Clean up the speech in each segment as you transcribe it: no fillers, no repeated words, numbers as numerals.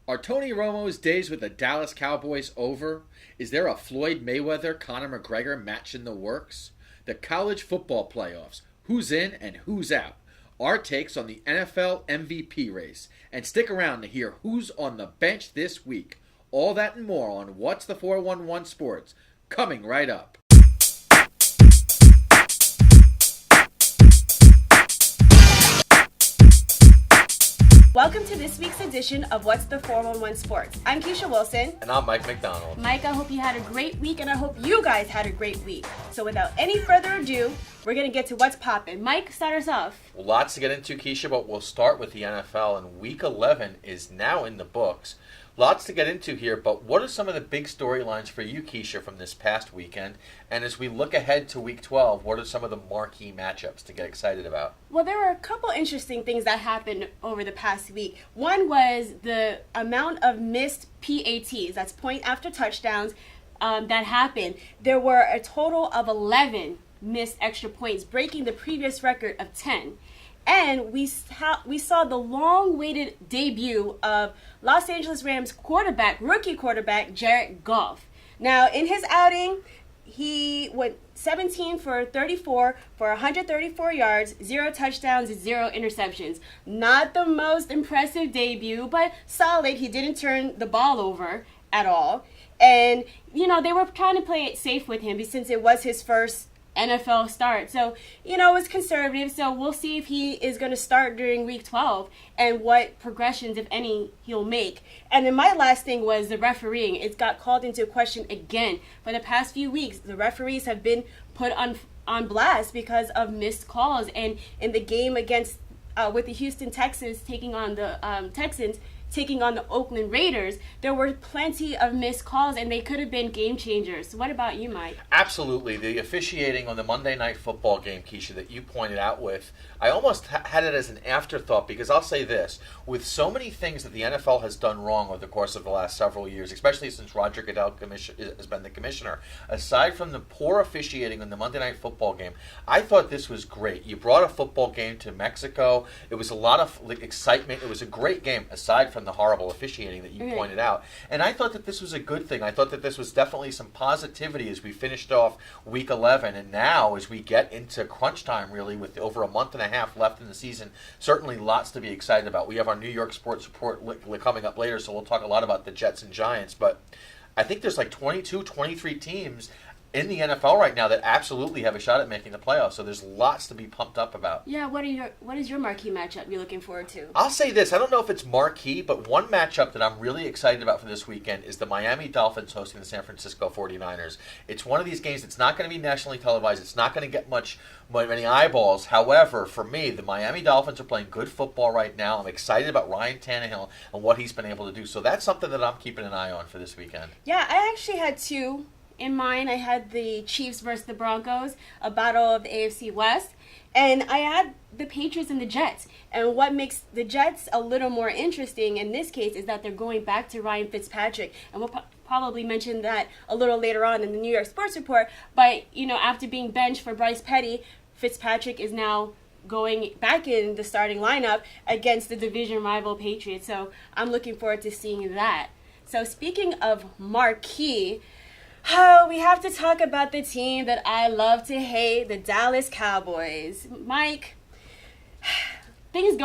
Are Tony Romo's days with the Dallas Cowboys over? Is there a Floyd Mayweather Conor McGregor match in the works? The college football playoffs. Who's in and who's out? Our takes on the NFL MVP race. And stick around to hear who's on the bench this week. All that and more on What's the 411 Sports. Coming right up. Welcome to this week's edition of What's the 411 Sports. I'm Keisha Wilson. And I'm Mike McDonald. Mike, I hope you had a great week, and I hope you guys had a great week. So without any further ado, we're going to get to what's poppin'. Mike, start us off. Well, lots to get into, Keisha, but we'll start with the NFL, and Week 11 is now in the books. Lots to get into here, but what are some of the big storylines for you, Keisha, from this past weekend? And as we look ahead to Week 12, what are some of the marquee matchups to get excited about? Well, there were a couple interesting things that happened over the past week. One was the amount of missed PATs, that's point after touchdowns, that happened. There were a total of 11 missed extra points, breaking the previous record of 10. And we saw the long-awaited debut of Los Angeles Rams rookie quarterback, Jared Goff. Now, in his outing, he went 17 for 34 for 134 yards, 0 touchdowns, 0 interceptions. Not the most impressive debut, but solid. He didn't turn the ball over at all. And, they were trying to play it safe with him since it was his first NFL start. So, it was conservative. So we'll see if he is going to start during Week 12 and what progressions, if any, he'll make. And then my last thing was the refereeing. It got called into question again. For the past few weeks, the referees have been put on blast because of missed calls. And in the game against with the Houston Texans taking on the taking on the Oakland Raiders, there were plenty of missed calls, and they could have been game changers. What about you, Mike? Absolutely. The officiating on the Monday Night Football game, Keisha, that you pointed out with, I almost had it as an afterthought, because I'll say this, with so many things that the NFL has done wrong over the course of the last several years, especially since Roger Goodell has been the commissioner, aside from the poor officiating on the Monday Night Football game, I thought this was great. You brought a football game to Mexico. It was a lot of excitement. It was a great game, aside from the horrible officiating that you pointed out. And I thought that this was a good thing. I thought that this was definitely some positivity as we finished off Week 11. And now, as we get into crunch time, really, with over a month and a half left in the season, certainly lots to be excited about. We have our New York Sports Report coming up later, so we'll talk a lot about the Jets and Giants. But I think there's like 22, 23 teams in the NFL right now that absolutely have a shot at making the playoffs. So there's lots to be pumped up about. Yeah, what is your marquee matchup you're looking forward to? I'll say this. I don't know if it's marquee, but one matchup that I'm really excited about for this weekend is the Miami Dolphins hosting the San Francisco 49ers. It's one of these games that's not going to be nationally televised. It's not going to get many eyeballs. However, for me, the Miami Dolphins are playing good football right now. I'm excited about Ryan Tannehill and what he's been able to do. So that's something that I'm keeping an eye on for this weekend. Yeah, I actually had two in mind. I had the Chiefs versus the Broncos, a battle of the AFC West, and I had the Patriots and the Jets. And what makes the Jets a little more interesting in this case is that they're going back to Ryan Fitzpatrick, and we'll probably mention that a little later on in the New York Sports Report. But after being benched for Bryce Petty, Fitzpatrick is now going back in the starting lineup against the division rival Patriots. So I'm looking forward to seeing that. So speaking of marquee, we have to talk about the team that I love to hate, the Dallas Cowboys. Mike, big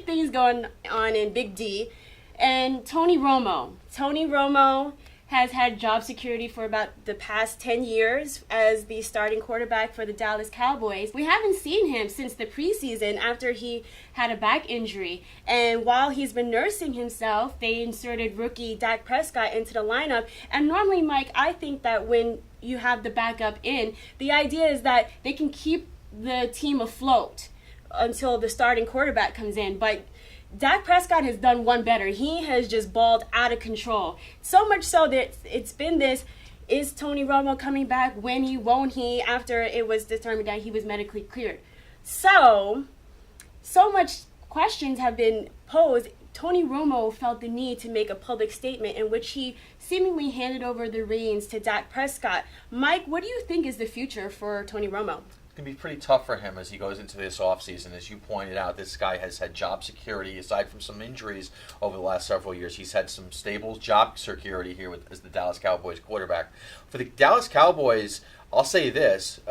things going on in Big D. And Tony Romo has had job security for about the past 10 years as the starting quarterback for the Dallas Cowboys. We haven't seen him since the preseason after he had a back injury. And while he's been nursing himself, they inserted rookie Dak Prescott into the lineup. And normally, Mike, I think that when you have the backup in, the idea is that they can keep the team afloat until the starting quarterback comes in. But Dak Prescott has done one better. He has just balled out of control. So much so that it's been this, is Tony Romo coming back? When he, won't he? After it was determined that he was medically cleared. So much questions have been posed. Tony Romo felt the need to make a public statement in which he seemingly handed over the reins to Dak Prescott. Mike, what do you think is the future for Tony Romo? going to be pretty tough for him as he goes into this offseason. As you pointed out, this guy has had job security. Aside from some injuries over the last several years, he's had some stable job security here as the Dallas Cowboys quarterback. For the Dallas Cowboys, I'll say this.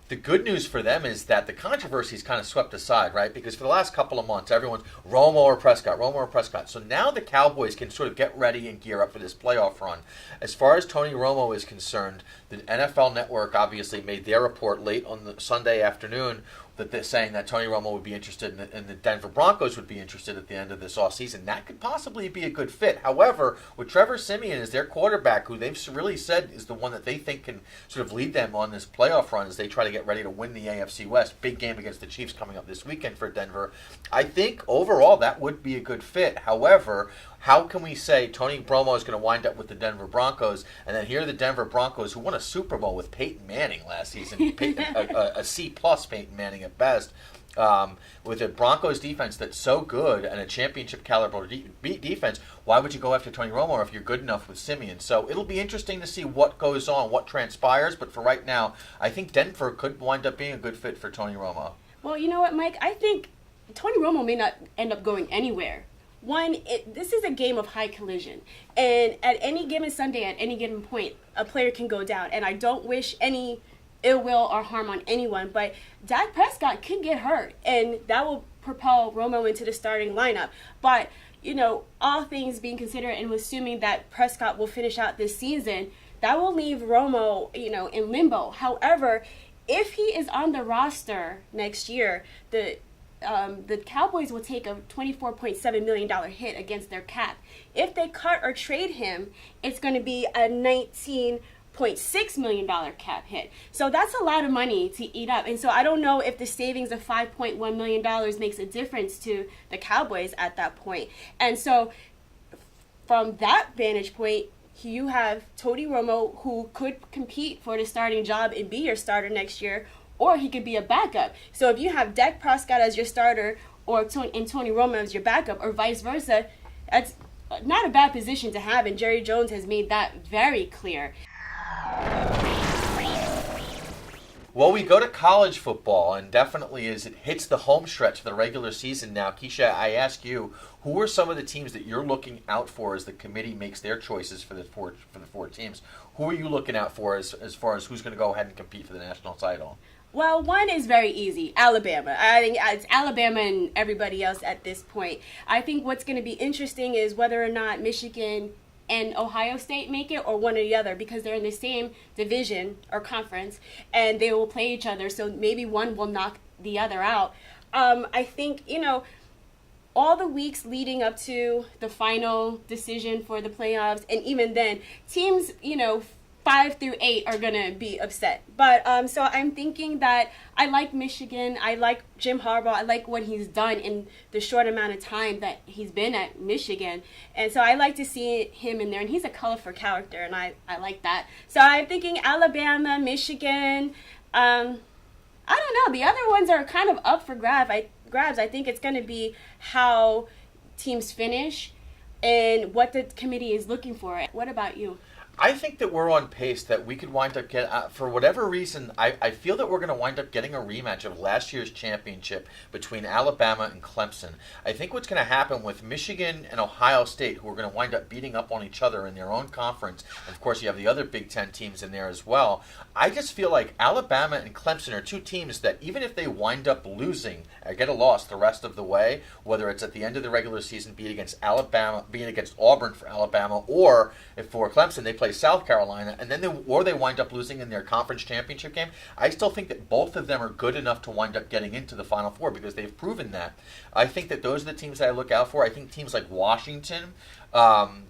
The good news for them is that the controversy is kind of swept aside, right? Because for the last couple of months, everyone's Romo or Prescott, Romo or Prescott. So now the Cowboys can sort of get ready and gear up for this playoff run. As far as Tony Romo is concerned, the NFL Network obviously made their report late on the Sunday afternoon that they're saying that Tony Romo would be interested and the Denver Broncos would be interested at the end of this offseason. That could possibly be a good fit. However, with Trevor Siemian as their quarterback, who they've really said is the one that they think can sort of lead them on this playoff run as they try to get ready to win the AFC West. Big game against the Chiefs coming up this weekend for Denver. I think overall that would be a good fit. However, how can we say Tony Romo is going to wind up with the Denver Broncos, and then here are the Denver Broncos who won a Super Bowl with Peyton Manning last season, a C-plus Peyton Manning at best, with a Broncos defense that's so good and a championship caliber defense? Why would you go after Tony Romo if you're good enough with Siemian? So it'll be interesting to see what goes on, what transpires, but for right now, I think Denver could wind up being a good fit for Tony Romo. Well, you know what, Mike? I think Tony Romo may not end up going anywhere. One, this is a game of high collision. And at any given Sunday, at any given point, a player can go down. And I don't wish any ill will or harm on anyone, but Dak Prescott can get hurt. And that will propel Romo into the starting lineup. But, you know, all things being considered and assuming that Prescott will finish out this season, that will leave Romo, you know, in limbo. However, if he is on the roster next year, the Cowboys will take a $24.7 million hit against their cap. If they cut or trade him, it's going to be a $19.6 million cap hit. So that's a lot of money to eat up. And so I don't know if the savings of $5.1 million makes a difference to the Cowboys at that point. And so from that vantage point, you have Tony Romo, who could compete for the starting job and be your starter next year, or he could be a backup. So if you have Dak Prescott as your starter or Tony Romo as your backup or vice versa, that's not a bad position to have, and Jerry Jones has made that very clear. Well, we go to college football, and definitely as it hits the home stretch of the regular season now, Keisha, I ask you, who are some of the teams that you're looking out for as the committee makes their choices for the four teams? Who are you looking out for as far as who's going to go ahead and compete for the national title? Well, one is very easy, Alabama. I think it's Alabama and everybody else at this point. I think what's going to be interesting is whether or not Michigan and Ohio State make it, or one or the other, because they're in the same division or conference, and they will play each other, so maybe one will knock the other out. I think, you know, all the weeks leading up to the final decision for the playoffs, and even then, teams, you know, 5 through 8 are going to be upset. But so I'm thinking that I like Michigan. I like Jim Harbaugh. I like what he's done in the short amount of time that he's been at Michigan. And so I like to see him in there. And he's a colorful character, and I like that. So I'm thinking Alabama, Michigan. I don't know. The other ones are kind of up for grabs. I think it's going to be how teams finish and what the committee is looking for. What about you? I think that we're on pace that we could wind up for whatever reason, I feel that we're going to wind up getting a rematch of last year's championship between Alabama and Clemson. I think what's going to happen with Michigan and Ohio State, who are going to wind up beating up on each other in their own conference, and of course you have the other Big Ten teams in there as well. I just feel like Alabama and Clemson are two teams that even if they wind up losing or get a loss the rest of the way, whether it's at the end of the regular season being against Auburn for Alabama, or if for Clemson they play South Carolina, and then they wind up losing in their conference championship game, I still think that both of them are good enough to wind up getting into the Final Four because they've proven that. I think that those are the teams that I look out for. I think teams like Washington,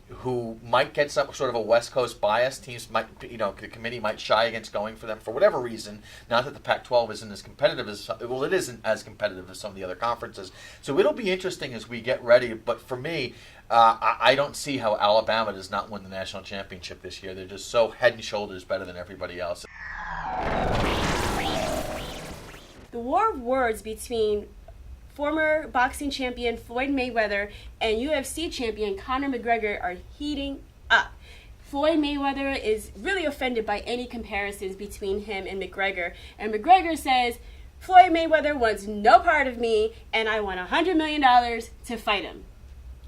who might get some sort of a West Coast bias, teams might, the committee might shy against going for them for whatever reason. Not that the Pac-12 isn't as competitive it isn't as competitive as some of the other conferences. So it'll be interesting as we get ready. But for me, I don't see how Alabama does not win the national championship this year. They're just so head and shoulders better than everybody else. The war of words between former boxing champion Floyd Mayweather and UFC champion Conor McGregor are heating up. Floyd Mayweather is really offended by any comparisons between him and McGregor. And McGregor says, Floyd Mayweather wants no part of me, and I want $100 million to fight him.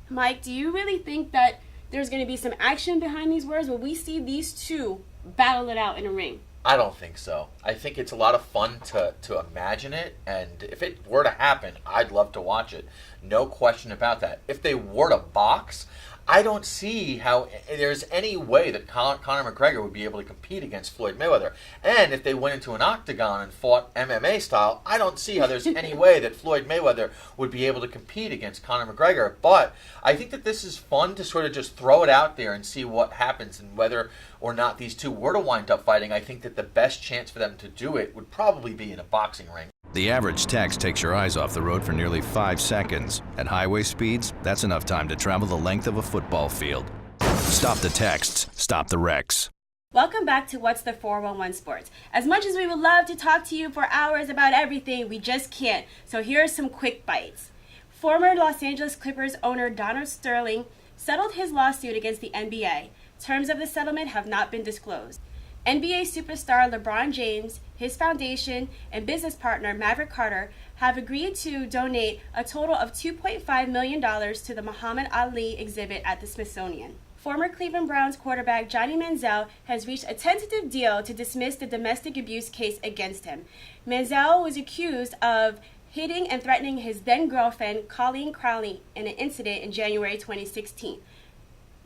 Mike, do you really think that there's going to be some action behind these words? Will we see these two battle it out in a ring? I don't think so. I think it's a lot of fun to imagine it, and if it were to happen, I'd love to watch it. No question about that. If they were to box, I don't see how there's any way that Conor McGregor would be able to compete against Floyd Mayweather. And if they went into an octagon and fought MMA style, I don't see how there's any way that Floyd Mayweather would be able to compete against Conor McGregor. But I think that this is fun to sort of just throw it out there and see what happens, and whether or not these two were to wind up fighting. I think that the best chance for them to do it would probably be in a boxing ring. The average text takes your eyes off the road for nearly 5 seconds. At highway speeds, that's enough time to travel the length of a football field. Stop the texts, stop the wrecks. Welcome back to What's the 411 Sports. As much as we would love to talk to you for hours about everything, we just can't. So here are some quick bites. Former Los Angeles Clippers owner Donald Sterling settled his lawsuit against the NBA. Terms of the settlement have not been disclosed. NBA superstar Lebron James, his foundation, and business partner Maverick Carter have agreed to donate a total of $2.5 million to the Muhammad Ali exhibit at the Smithsonian. Former Cleveland Browns quarterback Johnny Manziel has reached a tentative deal to dismiss the domestic abuse case against him. Manziel was accused of hitting and threatening his then-girlfriend Colleen Crowley in an incident in January 2016.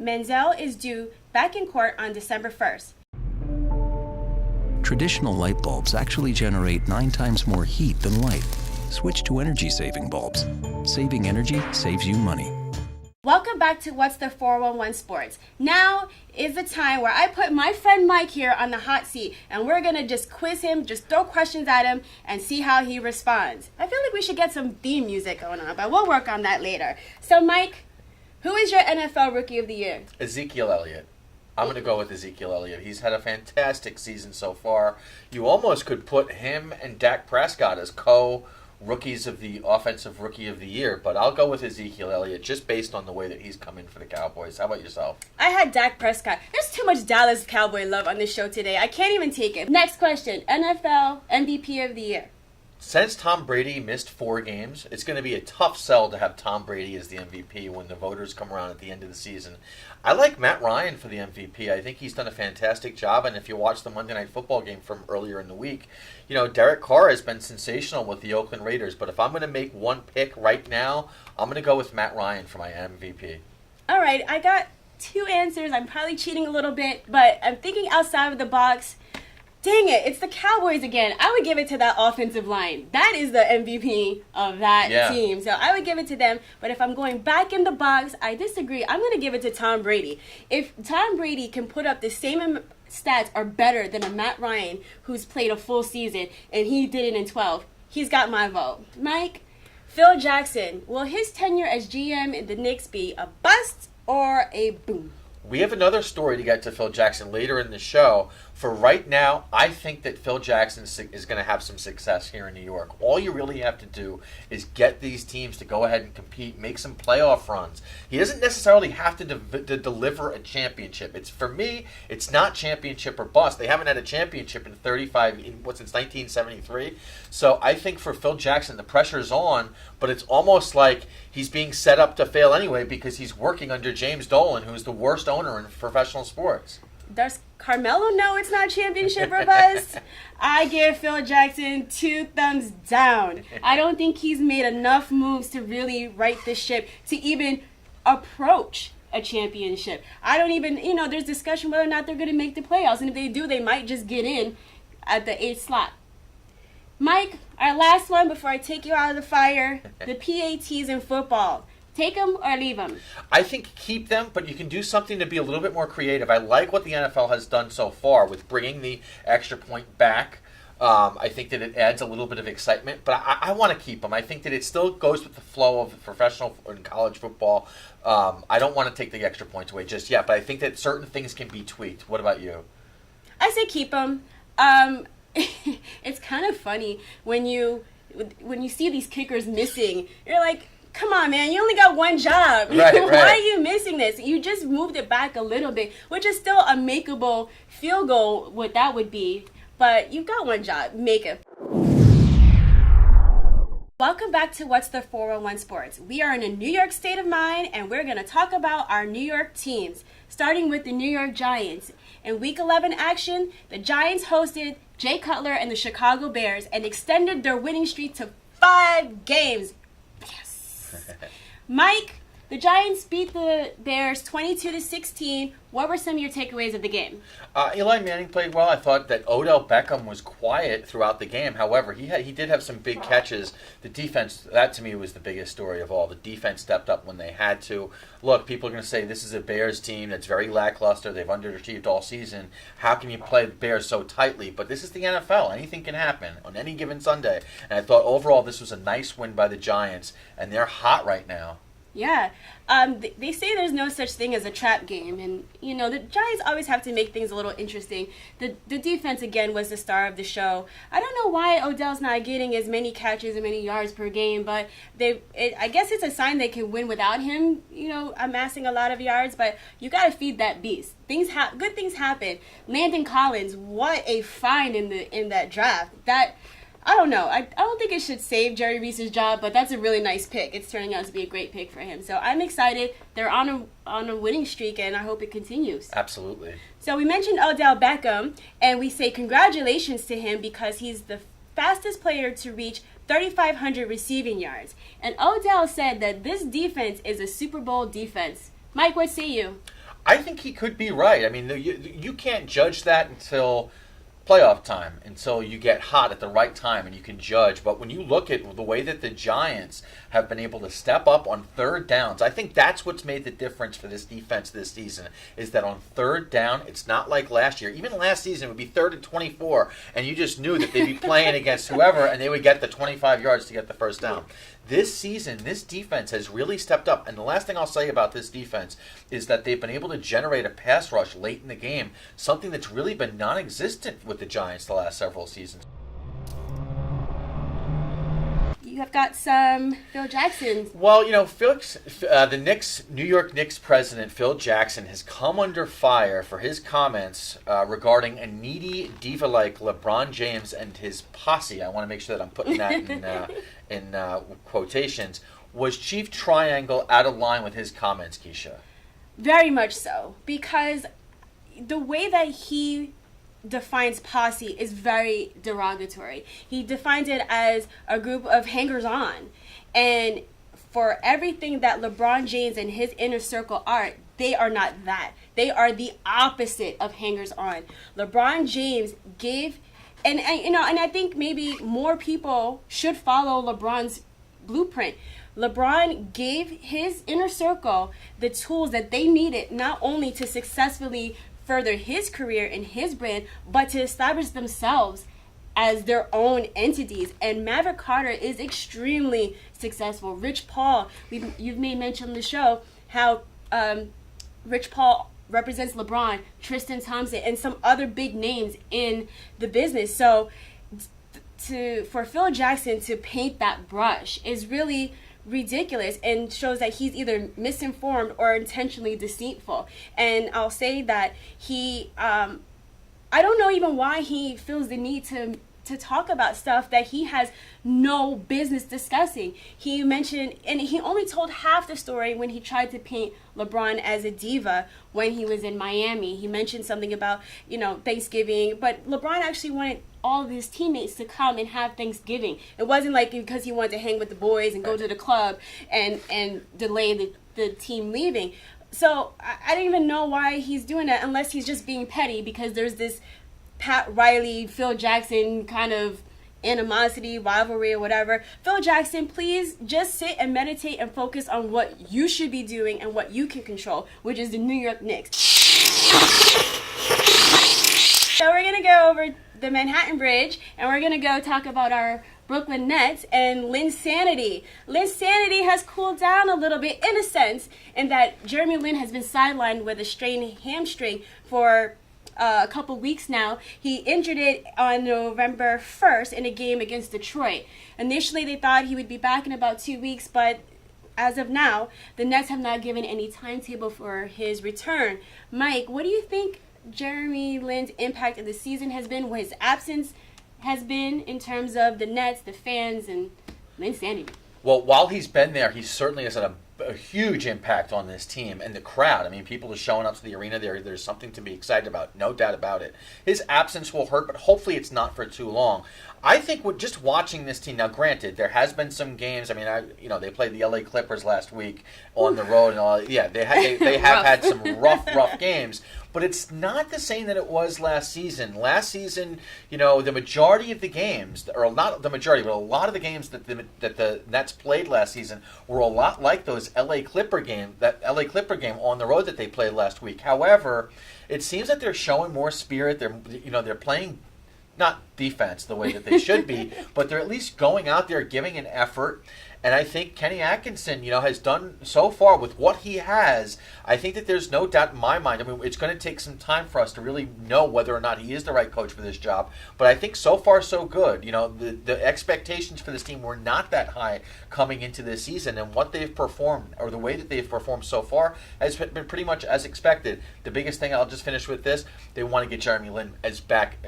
Manziel is due back in court on December 1st. Traditional light bulbs actually generate 9 times more heat than light. Switch to energy-saving bulbs. Saving energy saves you money. Welcome back to What's the 411 Sports. Now is the time where I put my friend Mike here on the hot seat, and we're going to just quiz him, just throw questions at him, and see how he responds. I feel like we should get some theme music going on, but we'll work on that later. So, Mike, who is your NFL Rookie of the Year? Ezekiel Elliott. I'm going to go with Ezekiel Elliott. He's had a fantastic season so far. You almost could put him and Dak Prescott as co-rookies of the Offensive Rookie of the Year, but I'll go with Ezekiel Elliott just based on the way that he's come in for the Cowboys. How about yourself? I had Dak Prescott. There's too much Dallas Cowboy love on this show today. I can't even take it. Next question. NFL MVP of the Year. Since Tom Brady missed 4 games, it's going to be a tough sell to have Tom Brady as the MVP when the voters come around at the end of the season. I like Matt Ryan for the MVP. I think he's done a fantastic job, and if you watch the Monday Night Football game from earlier in the week, you know, Derek Carr has been sensational with the Oakland Raiders, but if I'm going to make one pick right now, I'm going to go with Matt Ryan for my MVP. All right, I got 2 answers. I'm probably cheating a little bit, but I'm thinking outside of the box. Dang it, it's the Cowboys again. I would give it to that offensive line. That is the MVP of that team. So I would give it to them. But if I'm going back in the box, I disagree. I'm going to give it to Tom Brady. If Tom Brady can put up the same stats or better than a Matt Ryan who's played a full season, and he did it in 12, he's got my vote. Mike, Phil Jackson, will his tenure as GM in the Knicks be a bust or a boom? We have another story to get to Phil Jackson later in the show. For right now, I think that Phil Jackson is going to have some success here in New York. All you really have to do is get these teams to go ahead and compete, make some playoff runs. He doesn't necessarily have to deliver a championship. For me, it's not championship or bust. They haven't had a championship in since 1973. So I think for Phil Jackson, the pressure's on, but it's almost like he's being set up to fail anyway because he's working under James Dolan, who's the worst owner in professional sports. Does Carmelo know it's not championship or bust? I give Phil Jackson 2 thumbs down. I don't think he's made enough moves to really right the ship to even approach a championship. I don't even, there's discussion whether or not they're going to make the playoffs. And if they do, they might just get in at the 8th slot. Mike, our last one before I take you out of the fire, the PATs in football. Take them or leave them? I think keep them, but you can do something to be a little bit more creative. I like what the NFL has done so far with bringing the extra point back. I think that it adds a little bit of excitement, but I want to keep them. I think that it still goes with the flow of professional and college football. I don't want to take the extra points away just yet, but I think that certain things can be tweaked. What about you? I say keep them. It's kind of funny when you see these kickers missing. You're like, come on, man, you only got one job. Right. Why are you missing this? You just moved it back a little bit, which is still a makeable field goal, what that would be. But you've got one job. Make it. Welcome back to What's the 411 Sports. We are in a New York state of mind, and we're going to talk about our New York teams, starting with the New York Giants. In Week 11 action, the Giants hosted Jay Cutler and the Chicago Bears and extended their winning streak to 5 games. Yes. Mike, the Giants beat the Bears 22-16. What were some of your takeaways of the game? Eli Manning played well. I thought that Odell Beckham was quiet throughout the game. However, he did have some big catches. The defense, that to me was the biggest story of all. The defense stepped up when they had to. Look, people are going to say this is a Bears team that's very lackluster. They've underachieved all season. How can you play the Bears so tightly? But this is the NFL. Anything can happen on any given Sunday. And I thought overall this was a nice win by the Giants, and they're hot right now. Yeah. They say there's no such thing as a trap game. And, you know, the Giants always have to make things a little interesting. The defense, again, was the star of the show. I don't know why Odell's not getting as many catches and many yards per game, but I guess it's a sign they can win without him, you know, amassing a lot of yards. But you got to feed that beast. Good things happen. Landon Collins, what a find in that draft. I don't know. I don't think it should save Jerry Reese's job, but that's a really nice pick. It's turning out to be a great pick for him. So I'm excited. They're on a winning streak, and I hope it continues. Absolutely. So we mentioned Odell Beckham, and we say congratulations to him because he's the fastest player to reach 3,500 receiving yards. And Odell said that this defense is a Super Bowl defense. Mike, what say you? I think he could be right. I mean, you can't judge that until playoff time, until you get hot at the right time and you can judge. But when you look at the way that the Giants have been able to step up on third downs, I think that's what's made the difference for this defense this season, is that on third down, it's not like last year. Even last season it would be 3rd and 24, and you just knew that they'd be playing against whoever, and they would get the 25 yards to get the first down. This season, this defense has really stepped up. And the last thing I'll say about this defense is that they've been able to generate a pass rush late in the game, something that's really been non-existent with the Giants the last several seasons. You have got some Phil Jackson. Well, you know, the New York Knicks president, Phil Jackson, has come under fire for his comments regarding a needy diva-like LeBron James and his posse. I want to make sure that I'm putting that in quotations. Was Chief Triangle out of line with his comments, Keisha? Very much so, because the way that he defines posse is very derogatory. He defines it as a group of hangers-on. And for everything that LeBron James and his inner circle are, they are not that. They are the opposite of hangers-on. LeBron James gave, and I think maybe more people should follow LeBron's blueprint. LeBron gave his inner circle the tools that they needed, not only to successfully further his career and his brand, but to establish themselves as their own entities. And Maverick Carter is extremely successful. Rich Paul, you've made mention on the show how Rich Paul represents LeBron, Tristan Thompson, and some other big names in the business. So for Phil Jackson to paint that brush is really ridiculous and shows that he's either misinformed or intentionally deceitful. And I'll say that he I don't know even why he feels the need to talk about stuff that he has no business discussing. He mentioned, and he only told half the story when he tried to paint LeBron as a diva when he was in Miami. He mentioned something about, Thanksgiving, but LeBron actually wanted all of his teammates to come and have Thanksgiving. It wasn't like because he wanted to hang with the boys and go to the club and delay the team leaving. So I don't even know why he's doing that, unless he's just being petty because there's this Pat Riley, Phil Jackson kind of animosity, rivalry, or whatever. Phil Jackson, please just sit and meditate and focus on what you should be doing and what you can control, which is the New York Knicks. So we're going to go over the Manhattan Bridge, and we're going to go talk about our Brooklyn Nets and Linsanity. Linsanity has cooled down a little bit, in a sense, in that Jeremy Lin has been sidelined with a strained hamstring for a couple weeks now. He injured it on November 1st in a game against Detroit. Initially, they thought he would be back in about 2 weeks, but as of now, the Nets have not given any timetable for his return. Mike, what do you think Jeremy Lin's impact of the season has been, what his absence has been in terms of the Nets, the fans, and the insanity? Well, while he's been there, he certainly has had a huge impact on this team and the crowd. I mean, people are showing up to the arena. There's something to be excited about, no doubt about it. His absence will hurt, but hopefully it's not for too long. I think with just watching this team, now granted, there has been some games. I mean, they played the LA Clippers last week on the road and all. Yeah, they have had some rough games. But it's not the same that it was last season. Last season, the majority of the games, or not the majority, but a lot of the games that the Nets played last season were a lot like those LA Clipper game on the road that they played last week. However, it seems that they're showing more spirit. They're playing not defense the way that they should be, but they're at least going out there giving an effort. And I think Kenny Atkinson, has done so far with what he has. I think that there's no doubt in my mind. I mean, it's going to take some time for us to really know whether or not he is the right coach for this job. But I think so far so good. The expectations for this team were not that high coming into this season, and what they've performed, or the way that they've performed so far, has been pretty much as expected. The biggest thing, I'll just finish with this: they want to get Jeremy Lin back,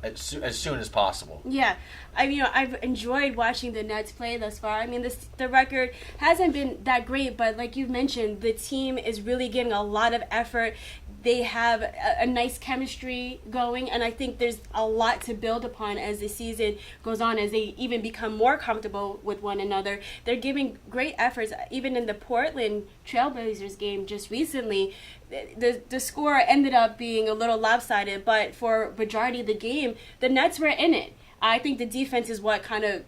as soon as possible. Yeah, I've enjoyed watching the Nets play thus far. I mean, the record hasn't been that great, but like you mentioned, the team is really giving a lot of effort. They have a nice chemistry going, and I think there's a lot to build upon as the season goes on, as they even become more comfortable with one another. They're giving great efforts. Even in the Portland Trailblazers game just recently, the score ended up being a little lopsided, but for majority of the game, the Nets were in it. I think the defense is what kind of,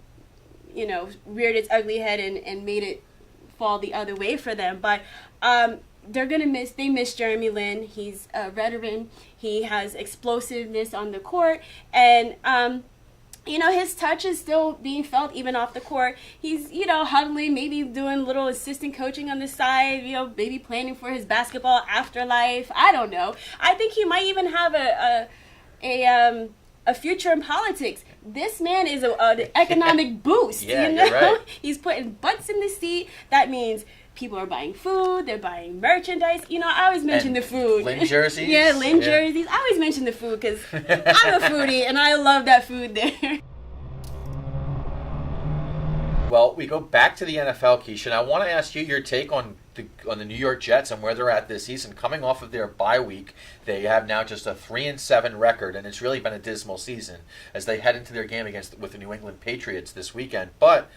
reared its ugly head and made it fall the other way for them. But they miss Jeremy Lin. He's a veteran. He has explosiveness on the court. And, his touch is still being felt even off the court. He's, huddling, maybe doing little assistant coaching on the side, maybe planning for his basketball afterlife. I don't know. I think he might even have a future in politics. This man is an economic boost. Yeah, you're right. He's putting butts in the seat. That means people are buying food. They're buying merchandise. I always mention the food. Lin jerseys. Yeah, Lin jerseys. I always mention the food because I'm a foodie and I love that food there. Well, we go back to the NFL, Keisha, and I want to ask you your take on the New York Jets and where they're at this season. Coming off of their bye week, they have now just a 3-7 record, and it's really been a dismal season as they head into their game with the New England Patriots this weekend. But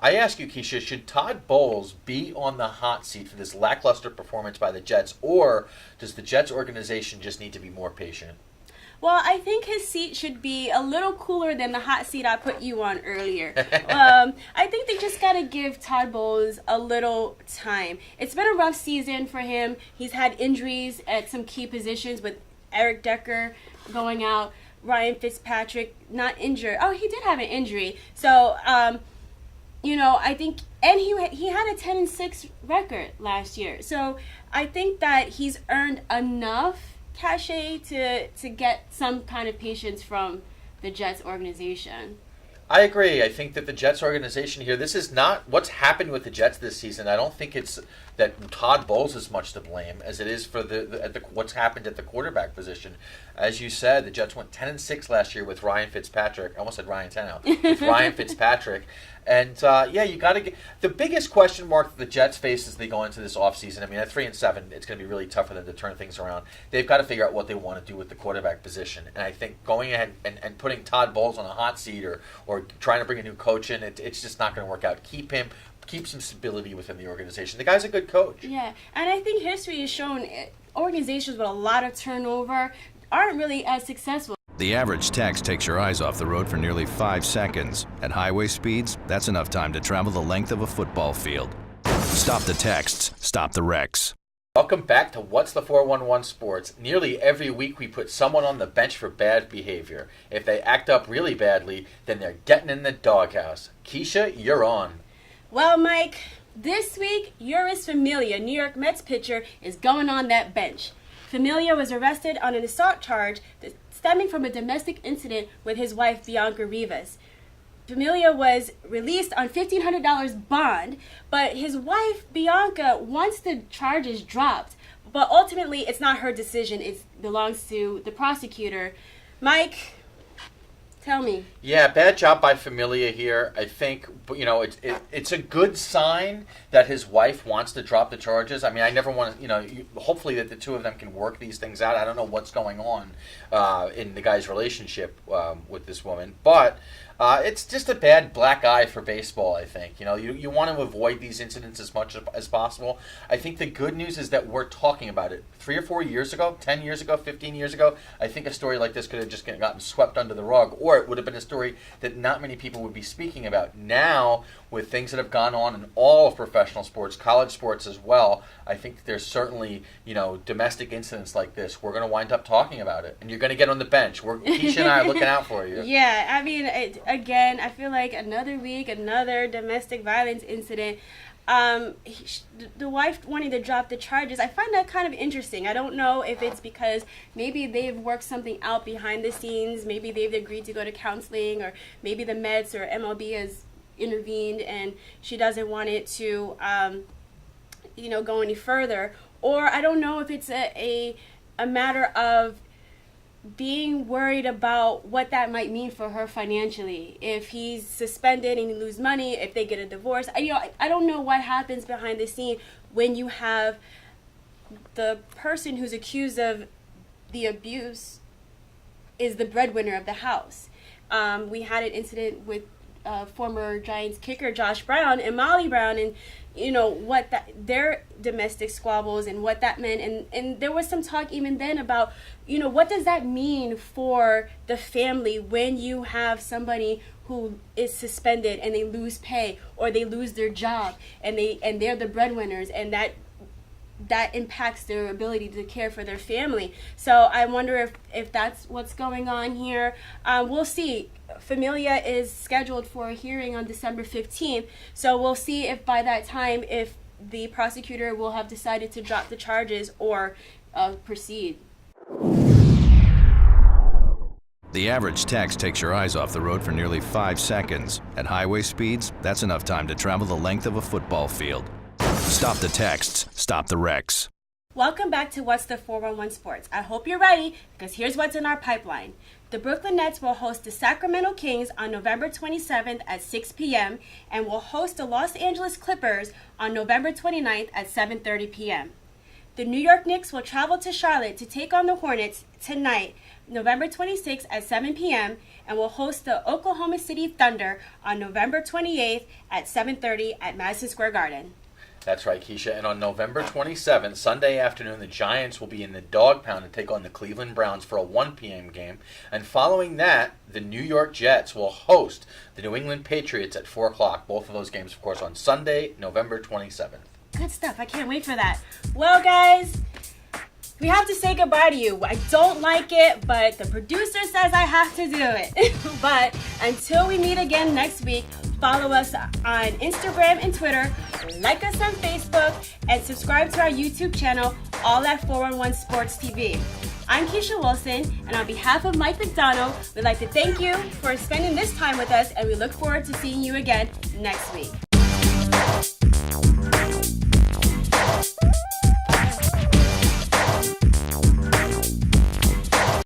I ask you, Keisha, should Todd Bowles be on the hot seat for this lackluster performance by the Jets, or does the Jets organization just need to be more patient? Well, I think his seat should be a little cooler than the hot seat I put you on earlier. I think they just got to give Todd Bowles a little time. It's been a rough season for him. He's had injuries at some key positions with Eric Decker going out, Ryan Fitzpatrick not injured. Oh, he did have an injury. So, I think, and he had a 10-6 record last year. So I think that he's earned enough cachet to get some kind of patience from the Jets organization. I agree. I think that the Jets organization here, this is not what's happened with the Jets this season. I don't think it's that Todd Bowles is much to blame as it is for what's happened at the quarterback position. As you said, the Jets went 10-6 last year with Ryan Fitzpatrick. I almost said Ryan Tannehill. With Ryan Fitzpatrick. And, you got to get – the biggest question mark that the Jets face as they go into this offseason, I mean, at 3-7, it's going to be really tough for them to turn things around. They've got to figure out what they want to do with the quarterback position. And I think going ahead and putting Todd Bowles on a hot seat or trying to bring a new coach in, it's just not going to work out. Keep some stability within the organization. The guy's a good coach. Yeah, and I think history has shown organizations with a lot of turnover aren't really as successful. The average text takes your eyes off the road for nearly 5 seconds. At highway speeds, that's enough time to travel the length of a football field. Stop the texts, stop the wrecks. Welcome back to What's the 411 Sports. Nearly every week we put someone on the bench for bad behavior. If they act up really badly, then they're getting in the doghouse. Keisha, you're on. Well, Mike, this week, Yoris Familia, New York Mets pitcher, is going on that bench. Familia was arrested on an assault charge stemming from a domestic incident with his wife, Bianca Rivas. Familia was released on $1,500 bond, but his wife, Bianca, wants the charges dropped. But ultimately, it's not her decision. It belongs to the prosecutor. Mike, tell me. Yeah, bad job by Familia here. I think, it's a good sign that his wife wants to drop the charges. I mean, I never want to, hopefully that the two of them can work these things out. I don't know what's going on in the guy's relationship with this woman, but it's just a bad black eye for baseball, I think. You want to avoid these incidents as much as possible. I think the good news is that we're talking about it. 3 or 4 years ago, 10 years ago, 15 years ago, I think a story like this could have just gotten swept under the rug, or it would have been a story that not many people would be speaking about. Now, with things that have gone on in all of professional sports, college sports as well, I think that there's certainly, domestic incidents like this. We're going to wind up talking about it, and you're going to get on the bench. Keisha and I are looking out for you. Yeah, I mean, again, I feel like another week, another domestic violence incident. The wife wanting to drop the charges, I find that kind of interesting. I don't know if it's because maybe they've worked something out behind the scenes, maybe they've agreed to go to counseling, or maybe the Mets or MLB has intervened and she doesn't want it to go any further. Or I don't know if it's a matter of being worried about what that might mean for her financially. If he's suspended and he lose money, if they get a divorce, I don't know what happens behind the scene when you have the person who's accused of the abuse is the breadwinner of the house. We had an incident with former Giants kicker Josh Brown and Molly Brown, and what their domestic squabbles and what that meant, and there was some talk even then about what does that mean for the family when you have somebody who is suspended and they lose pay or they lose their job and they're the breadwinners, and that impacts their ability to care for their family. So I wonder if that's what's going on here. We'll see. Familia is scheduled for a hearing on December 15th, so we'll see if by that time if the prosecutor will have decided to drop the charges or proceed. The average text takes your eyes off the road for nearly 5 seconds. At highway speeds, that's enough time to travel the length of a football field. Stop the texts, stop the wrecks. Welcome back to What's the 411 Sports. I hope you're ready, because here's what's in our pipeline. The Brooklyn Nets will host the Sacramento Kings on November 27th at 6 p.m. and will host the Los Angeles Clippers on November 29th at 7:30 p.m. The New York Knicks will travel to Charlotte to take on the Hornets tonight, November 26th at 7 p.m. and will host the Oklahoma City Thunder on November 28th at 7:30 at Madison Square Garden. That's right, Keisha. And on November 27th, Sunday afternoon, the Giants will be in the Dog Pound to take on the Cleveland Browns for a 1 p.m. game. And following that, the New York Jets will host the New England Patriots at 4 o'clock. Both of those games, of course, on Sunday, November 27th. Good stuff. I can't wait for that. Well, guys, we have to say goodbye to you. I don't like it, but the producer says I have to do it. But until we meet again next week, follow us on Instagram and Twitter, like us on Facebook, and subscribe to our YouTube channel, all at 411 Sports TV. I'm Keisha Wilson, and on behalf of Mike McDonald, we'd like to thank you for spending this time with us, and we look forward to seeing you again next week.